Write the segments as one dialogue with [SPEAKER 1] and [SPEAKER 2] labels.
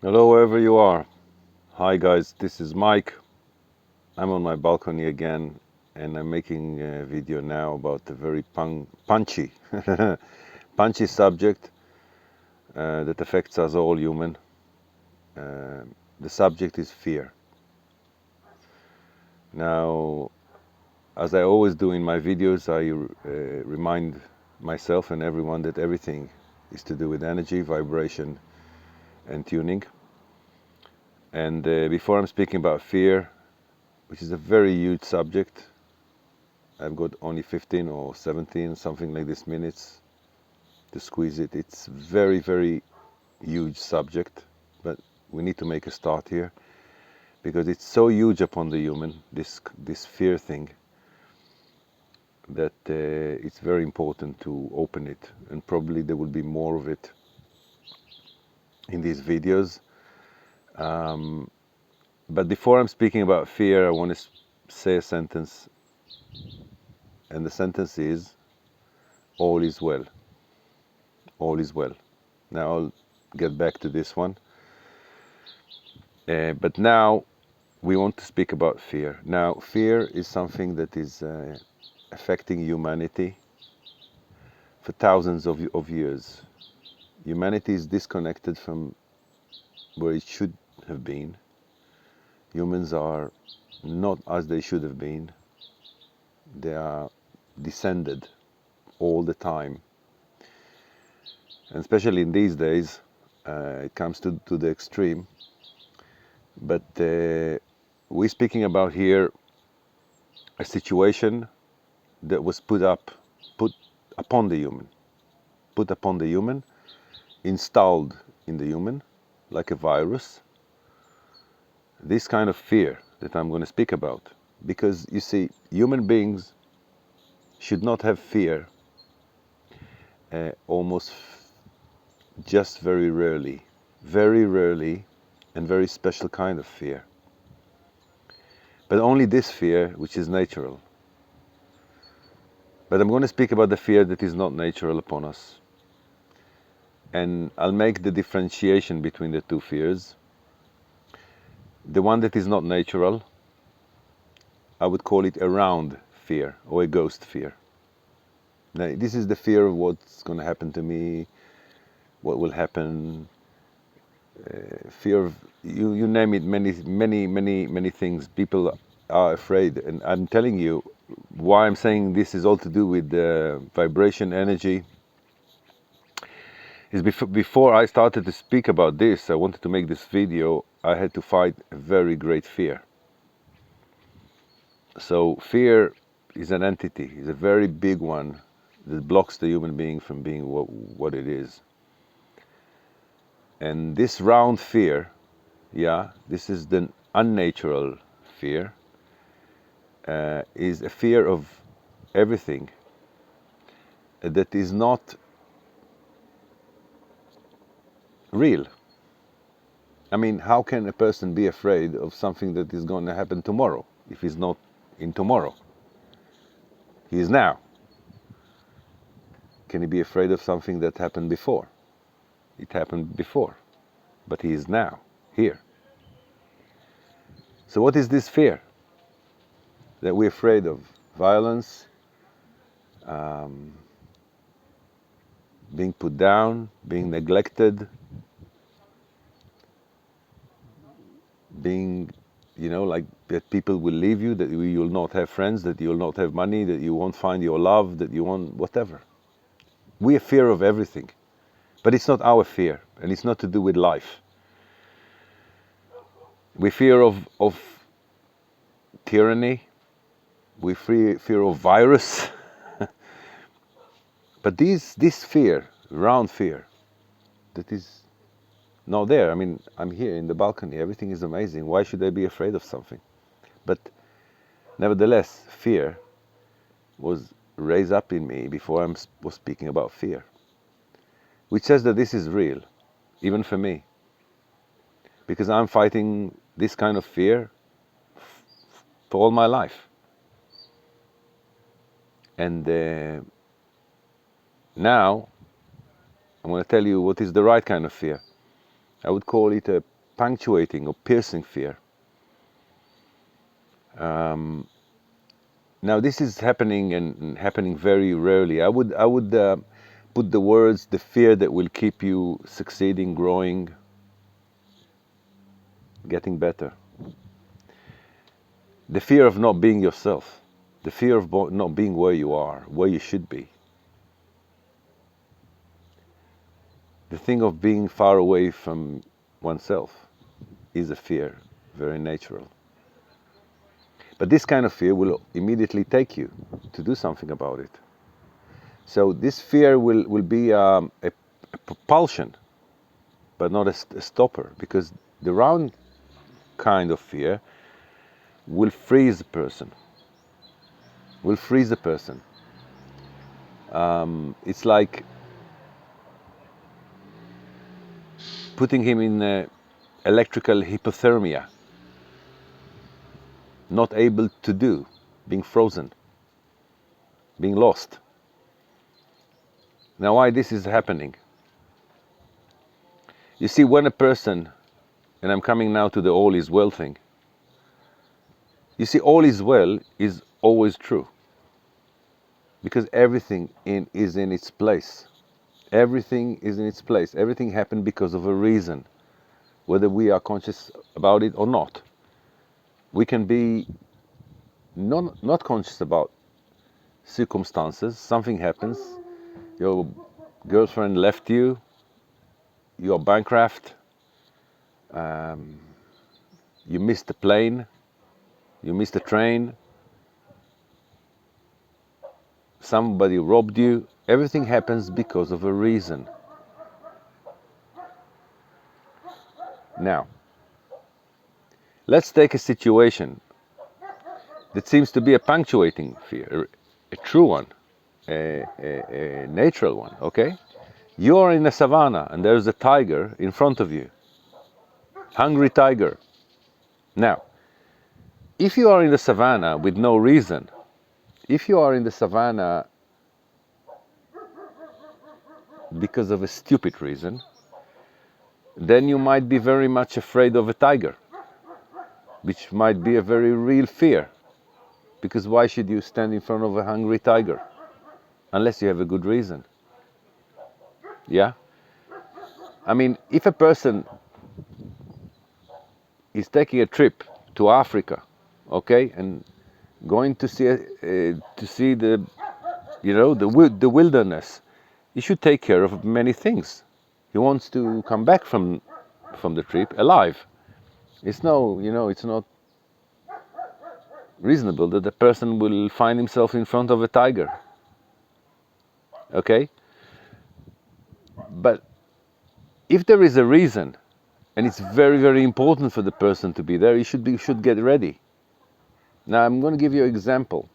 [SPEAKER 1] Hello, wherever you are. Hi, guys. This is Mike. I'm on my balcony again, and I'm making a video now about a very punchy, punchy subject that affects us all human. The subject is fear. Now, as I always do in my videos, I remind myself and everyone that everything is to do with energy, vibration, and tuning. And before I'm speaking about fear, which is a very huge subject, I've got only 15 or 17, something like this, minutes to squeeze it. It's very, very huge subject, but we need to make a start here because it's so huge upon the human, this fear thing, that it's very important to open it, and probably there will be more of it in these videos. But before I'm speaking about fear, I want to say a sentence, and the sentence is, all is well. All is well. Now I'll get back to this one. But now we want to speak about fear. Now, fear is something that is affecting humanity for thousands of years. Humanity is disconnected from where it should have been. Humans are not as they should have been. They are descended all the time. And especially in these days, it comes to the extreme. But we're speaking about here a situation that was put upon the human, installed in the human, like a virus. This kind of fear that I'm going to speak about, because you see, human beings should not have fear, almost just very rarely, and very special kind of fear. But only this fear, which is natural. But I'm going to speak about the fear that is not natural upon us. And I'll make the differentiation between the two fears. The one that is not natural, I would call it a round fear or a ghost fear. Now, this is the fear of what's going to happen to me, what will happen, fear of, you name it, many things. People are afraid. And I'm telling you, why I'm saying this is all to do with vibration, energy, is before I started to speak about this, I wanted to make this video, I had to fight a very great fear. So fear is an entity, is a very big one that blocks the human being from being what it is. And this round fear, yeah, this is the unnatural fear, is a fear of everything that is not real. I mean, how can a person be afraid of something that is going to happen tomorrow if he's not in tomorrow? He is now. Can he be afraid of something that happened before? It happened before, but he is now, here. So what is this fear that we're afraid of? Violence, being put down, being neglected, being, like that people will leave you, that you'll not have friends, that you'll not have money, that you won't find your love, that you won't, whatever. We have fear of everything, but it's not our fear, and it's not to do with life. We fear of tyranny, we fear of virus, but this fear, round fear, that is not there. I mean, I'm here in the balcony, everything is amazing. Why should I be afraid of something? But nevertheless, fear was raised up in me before I was speaking about fear, which says that this is real, even for me, because I'm fighting this kind of fear for all my life. And now I'm going to tell you what is the right kind of fear. I would call it a punctuating or piercing fear. Now this is happening and happening very rarely. I would put the words, the fear that will keep you succeeding, growing, getting better. The fear of not being yourself. The fear of not being where you are, where you should be. The thing of being far away from oneself is a fear, very natural. But this kind of fear will immediately take you to do something about it. So this fear will be a propulsion, but not a stopper, because the round kind of fear will freeze a person. It's like putting him in electrical hypothermia, not able to do, being frozen, being lost. Now, why this is happening? You see, when a person, and I'm coming now to the all is well thing, you see, all is well is always true, because everything is in its place. Everything is in its place. Everything happened because of a reason, whether we are conscious about it or not. We can be not conscious about circumstances. Something happens, your girlfriend left you, you're bankrupt, you missed the plane, you missed the train, somebody robbed you. Everything happens because of a reason. Now, let's take a situation that seems to be a punctuating fear, a true one, a natural one, okay? You are in a savannah and there's a tiger in front of you, hungry tiger. Now, if you are in the savannah with no reason, if you are in the savannah because of a stupid reason, then you might be very much afraid of a tiger, which might be a very real fear. Because why should you stand in front of a hungry tiger? Unless you have a good reason. Yeah? I mean, if a person is taking a trip to Africa, okay, and going to see the, you know, the wilderness, he should take care of many things. He wants to come back from the trip alive. It's no, you know, it's not reasonable that the person will find himself in front of a tiger. Okay? But if there is a reason, and it's very, very important for the person to be there, he should get ready. Now I'm going to give you an example.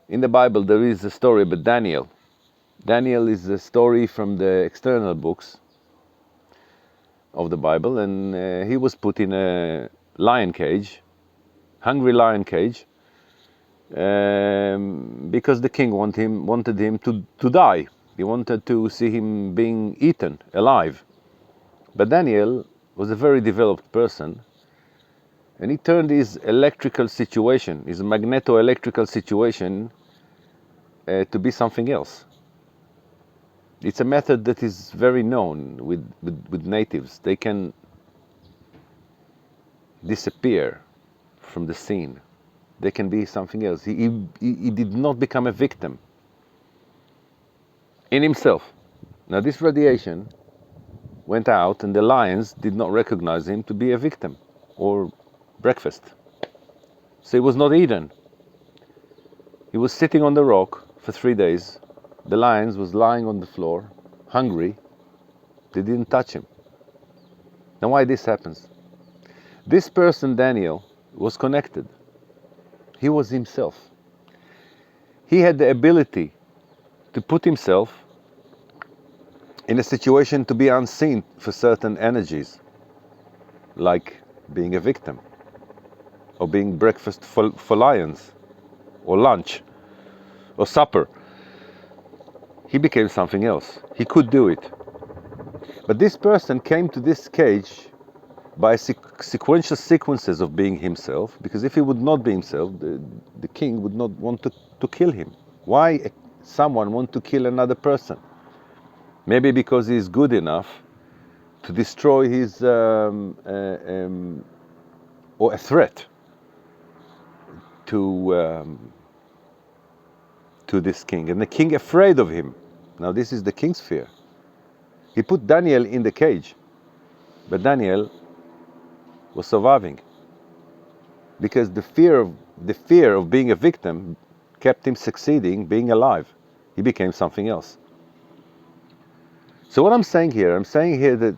[SPEAKER 1] In the Bible there is a story about Daniel. Daniel is a story from the external books of the Bible, and he was put in a lion cage, hungry lion cage, because the king wanted him to die. He wanted to see him being eaten alive. But Daniel was a very developed person, and he turned his electrical situation, his magneto-electrical situation, to be something else. It's a method that is very known with natives. They can disappear from the scene. They can be something else. He did not become a victim in himself. Now this radiation went out and the lions did not recognize him to be a victim or breakfast. So he was not eaten. He was sitting on the rock for 3 days. The lions was lying on the floor, hungry. They didn't touch him. Now why this happens? This person, Daniel, was connected. He was himself. He had the ability to put himself in a situation to be unseen for certain energies, like being a victim, or being breakfast for lions, or lunch, or supper. He became something else. He could do it. But this person came to this cage by sequential sequences of being himself, because if he would not be himself, the king would not want to kill him. Why someone want to kill another person? Maybe because he's good enough to destroy his, or a threat to this king, and the king afraid of him. Now this is the king's fear. He put Daniel in the cage, but Daniel was surviving because the fear of being a victim kept him succeeding, being alive. He became something else. So what I'm saying here that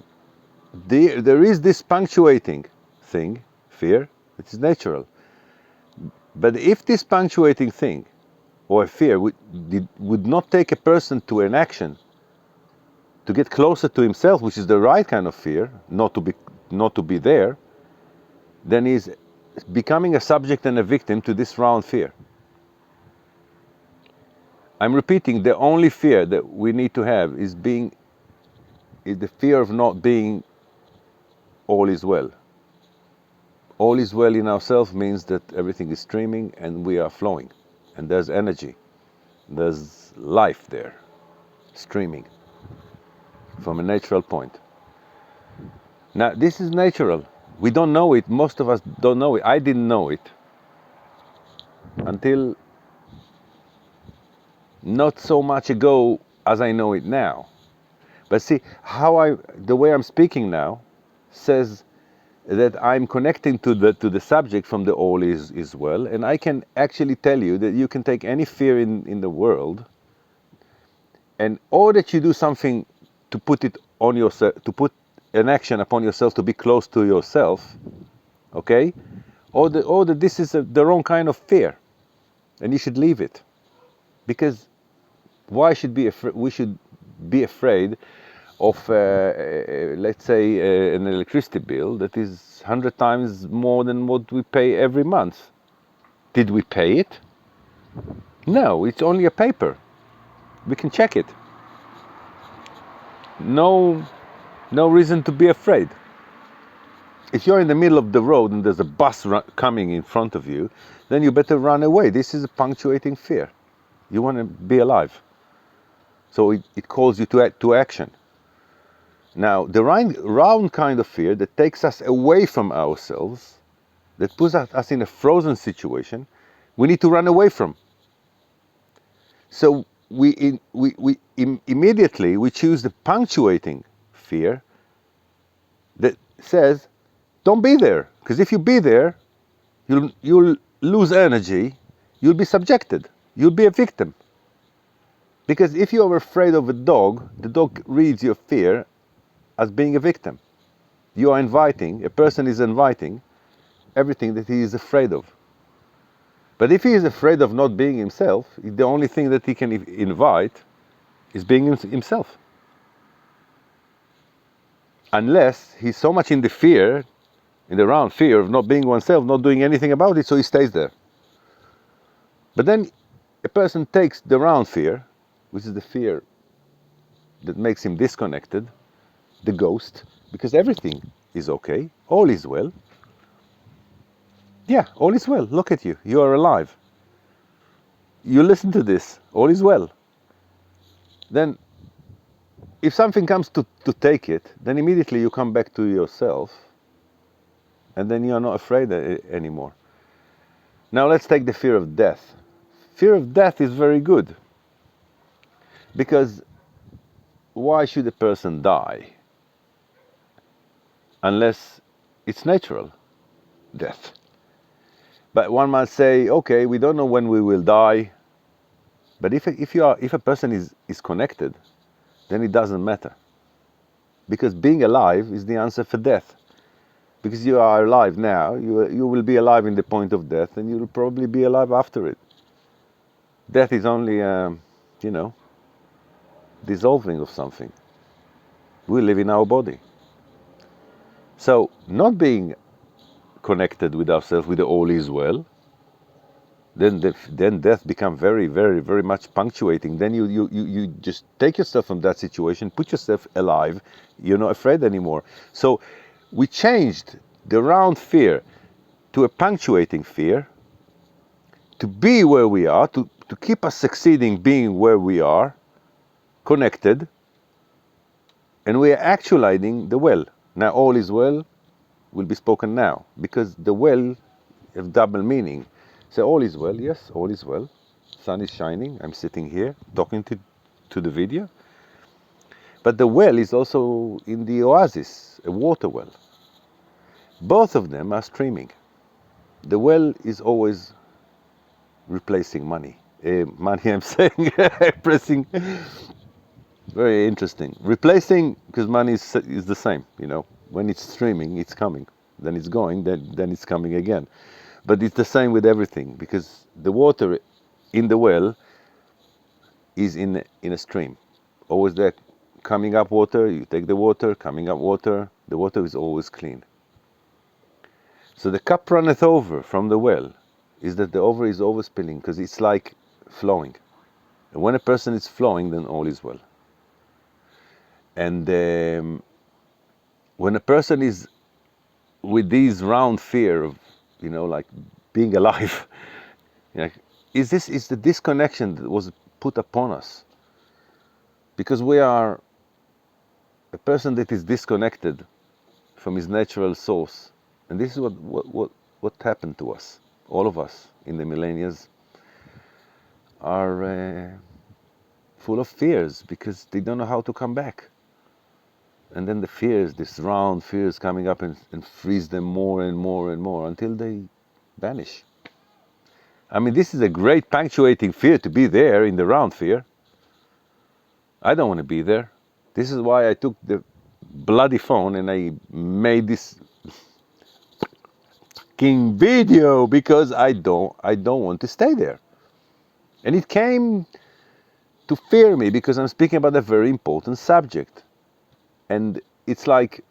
[SPEAKER 1] there is this punctuating thing, fear, it is natural. But if this punctuating thing or fear would not take a person to an action to get closer to himself, which is the right kind of fear, not to be there, then he's becoming a subject and a victim to this round fear. I'm repeating, the only fear that we need to have is the fear of not being all is well. All is well in ourselves means that everything is streaming and we are flowing, and there's energy, there's life there, streaming from a natural point. Now this is natural. We don't know it. Most of us don't know it. I didn't know it until not so much ago as I know it now. But see, the way I'm speaking now says that I'm connecting to the subject from the all is well, and I can actually tell you that you can take any fear in the world, and or that you do something to put it on yourself, to put an action upon yourself to be close to yourself, okay? Or that this is the wrong kind of fear, and you should leave it, because why should we should be afraid of, let's say, an electricity bill that is 100 times more than what we pay every month? Did we pay it? No, it's only a paper. We can check it. No reason to be afraid. If you're in the middle of the road and there's a bus coming in front of you, then you better run away. This is a punctuating fear. You want to be alive. So it calls you to action. Now, the round kind of fear that takes us away from ourselves, that puts us in a frozen situation, we need to run away from. So immediately we choose the punctuating fear that says, don't be there, because if you be there, you'll lose energy, you'll be subjected, you'll be a victim. Because if you are afraid of a dog, the dog reads your fear as being a victim. A person is inviting everything that he is afraid of. But if he is afraid of not being himself, the only thing that he can invite is being himself. Unless he's so much in the round fear of not being oneself, not doing anything about it, so he stays there. But then a person takes the round fear, which is the fear that makes him disconnected, the ghost, because everything is okay, all is well. Yeah, all is well. Look at you. You are alive. You listen to this. All is well. Then, if something comes to take it, then immediately you come back to yourself, and then you are not afraid anymore. Now let's take the fear of death. Fear of death is very good. Because why should a person die? Unless it's natural death. But one might say, okay, we don't know when we will die. But if a person is connected, then it doesn't matter. Because being alive is the answer for death. Because you are alive now, you will be alive in the point of death, and you will probably be alive after it. Death is only, dissolving of something. We live in our body. So, not being connected with ourselves, with the all is well, then death becomes very, very, very much punctuating. Then you just take yourself from that situation, put yourself alive, you're not afraid anymore. So we changed the round fear to a punctuating fear, to be where we are, to keep us succeeding being where we are, connected, and we are actualizing the well. Now all is well will be spoken now, because the well have double meaning. So all is well, yes, all is well. Sun is shining, I'm sitting here talking to the video. But the well is also in the oasis, a water well. Both of them are streaming. The well is always replacing money. Money, I'm saying, pressing. Very interesting. Replacing, because money is the same, you know. When it's streaming, it's coming. Then it's going, then it's coming again. But it's the same with everything, because the water in the well is in a stream. Always there, coming up water, you take the water, coming up water, the water is always clean. So the cup runneth over from the well, is that the over is overspilling, because it's like flowing. And when a person is flowing, then all is well. And when a person is with these round fear of, you know, like being alive, you know, is the disconnection that was put upon us. Because we are a person that is disconnected from his natural source. And this is what happened to us. All of us in the millennia are full of fears, because they don't know how to come back. And then the fears, this round fears coming up and freeze them more and more and more until they vanish. I mean, this is a great punctuating fear, to be there in the round fear. I don't want to be there. This is why I took the bloody phone and I made this king video, because I don't want to stay there. And it came to fear me because I'm speaking about a very important subject. And it's like,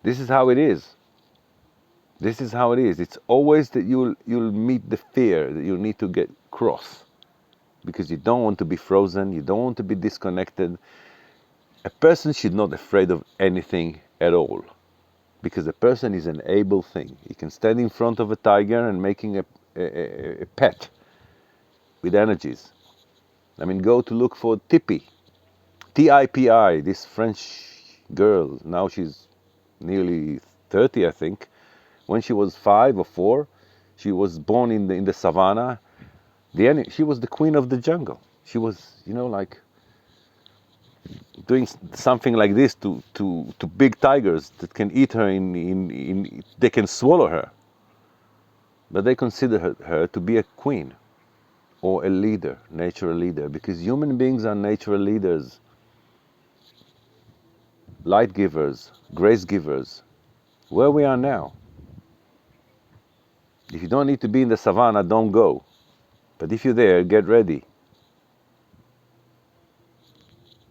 [SPEAKER 1] this is how it is. This is how it is. It's always that you'll meet the fear that you need to get cross, because you don't want to be frozen, you don't want to be disconnected. A person should not be afraid of anything at all, because a person is an able thing. He can stand in front of a tiger and making a pet with energies. I mean, go to look for Tipi, T-I-P-I, this French girl. Now she's nearly 30, I think. When she was 5 or 4, she was born in the savannah. She was the queen of the jungle. She was, you know, like doing something like this to big tigers that can eat her they can swallow her. But they consider her to be a queen or a leader, natural leader, because human beings are natural leaders, light givers, grace givers, where we are now. If you don't need to be in the savannah, don't go. But if you're there, get ready.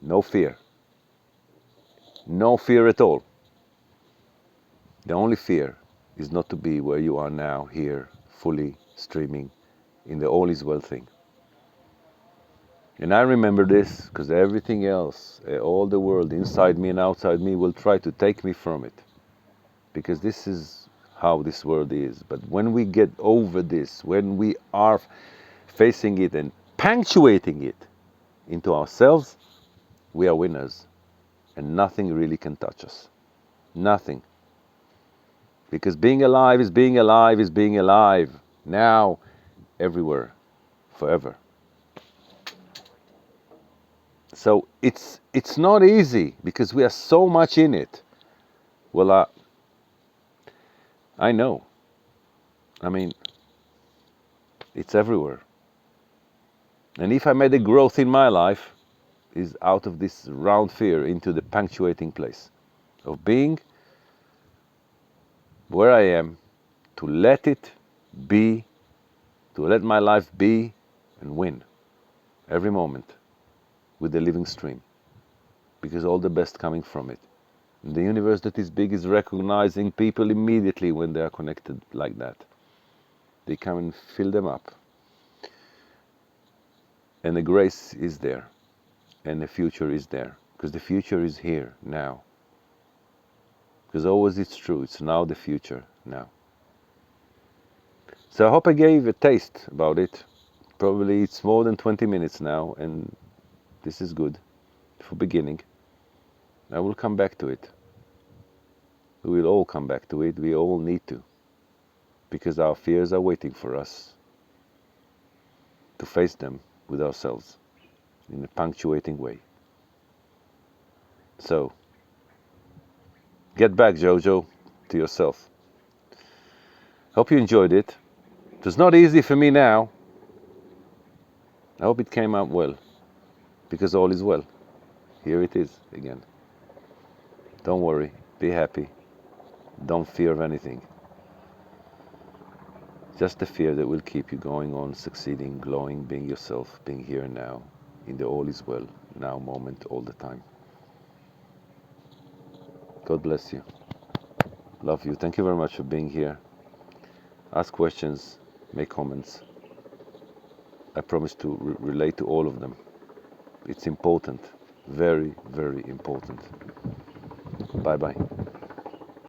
[SPEAKER 1] No fear. No fear at all. The only fear is not to be where you are now, here, fully streaming in the all is well thing. And I remember this because everything else, all the world inside me and outside me will try to take me from it. Because this is how this world is. But when we get over this, when we are facing it and punctuating it into ourselves, we are winners. And nothing really can touch us. Nothing. Because being alive is being alive is being alive. Now, everywhere, forever. So it's not easy because we are so much in it. Well, I know. I mean, it's everywhere. And if I made a growth in my life, is out of this round fear into the punctuating place of being where I am, to let it be, to let my life be and win every moment with the living stream, because all the best coming from it. And the universe that is big is recognizing people immediately when they are connected like that. They come and fill them up. And the grace is there. And the future is there. Because the future is here, now. because always it's true. It's now the future now. So I hope I gave a taste about it. Probably it's more than 20 minutes now, and this is good for beginning. I will come back to it. We will all come back to it. We all need to, because our fears are waiting for us to face them with ourselves in a punctuating way. So, get back, Jojo, to yourself. Hope you enjoyed it. It was not easy for me now. I hope it came out well, because all is well. Here it is again. Don't worry, be happy. Don't fear of anything. Just the fear that will keep you going on, succeeding, glowing, being yourself, being here and now, in the all is well now moment all the time. God bless you. Love you. Thank you very much for being here. Ask questions, make comments. I promise to relate to all of them. It's important. Very, very important. Bye-bye.